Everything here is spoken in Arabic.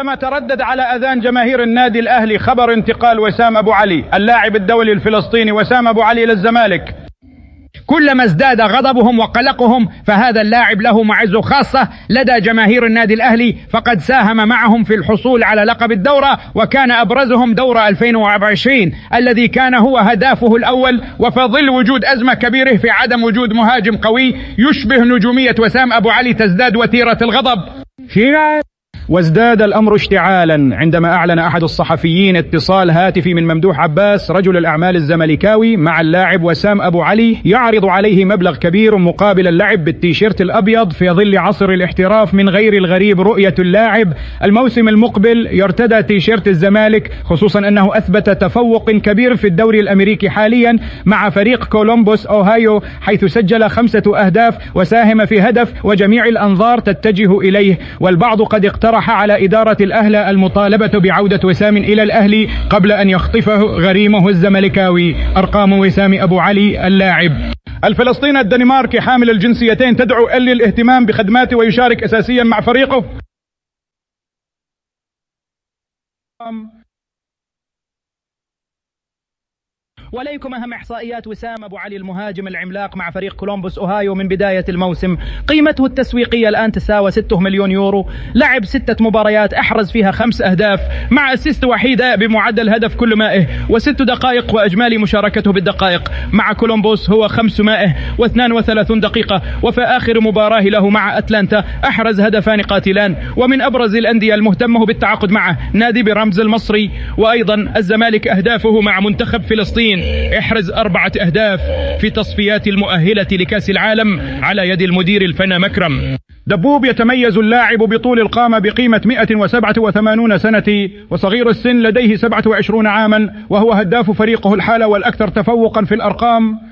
كما تردد على أذان جماهير النادي الأهلي خبر انتقال وسام أبو علي اللاعب الدولي الفلسطيني وسام أبو علي إلى الزمالك، كلما ازداد غضبهم وقلقهم فهذا اللاعب له معزة خاصة لدى جماهير النادي الأهلي، فقد ساهم معهم في الحصول على لقب الدورة، وكان أبرزهم دورة 2020 الذي كان هو هدافه الأول. وفي ظل وجود أزمة كبيرة في عدم وجود مهاجم قوي يشبه نجومية وسام أبو علي تزداد وتيرة الغضب. وازداد الأمر اشتعالا عندما أعلن أحد الصحفيين اتصال هاتفي من ممدوح عباس رجل الأعمال الزملكاوي مع اللاعب وسام أبو علي يعرض عليه مبلغ كبير مقابل اللعب بالتيشيرت الأبيض في ظل عصر الاحتراف. من غير الغريب رؤية اللاعب الموسم المقبل يرتدى تيشيرت الزمالك، خصوصا أنه أثبت تفوق كبير في الدوري الأمريكي حاليا مع فريق كولومبوس أوهايو، حيث سجل 5 أهداف وساهم في هدف، وجميع الأنظار تتجه إليه. والبعض قد اقترح على إدارة الأهلي المطالبة بعودة وسام إلى الأهلي قبل أن يخطفه غريمه الزملكاوي. أرقام وسام أبو علي اللاعب الفلسطيني الدنماركي حامل الجنسيتين تدعو إلي الاهتمام بخدماته ويشارك أساسيا مع فريقه. وليكم أهم إحصائيات وسام أبو علي المهاجم العملاق مع فريق كولومبوس أوهايو من بداية الموسم. قيمته التسويقية الآن تساوي 6 مليون يورو. لعب 6 مباريات أحرز فيها 5 أهداف مع أسيست وحيدة بمعدل هدف كل مائه و6 دقائق، وأجمالي مشاركته بالدقائق مع كولومبوس هو 532 دقيقة. وفي آخر مباراة له مع أتلانتا أحرز هدفان قاتلان. ومن أبرز الأندية المهتمة بالتعاقد معه نادي برمز المصري، وأيضا الزمالك أهدافه مع منتخب فلسطين احرز 4 أهداف في تصفيات المؤهلة لكأس العالم على يد المدير الفنا مكرم. دبوب يتميز اللاعب بطول القامة بقيمة 187 سنة، وصغير السن لديه 27 عاما، وهو هداف فريقه الحالة والأكثر تفوقا في الأرقام.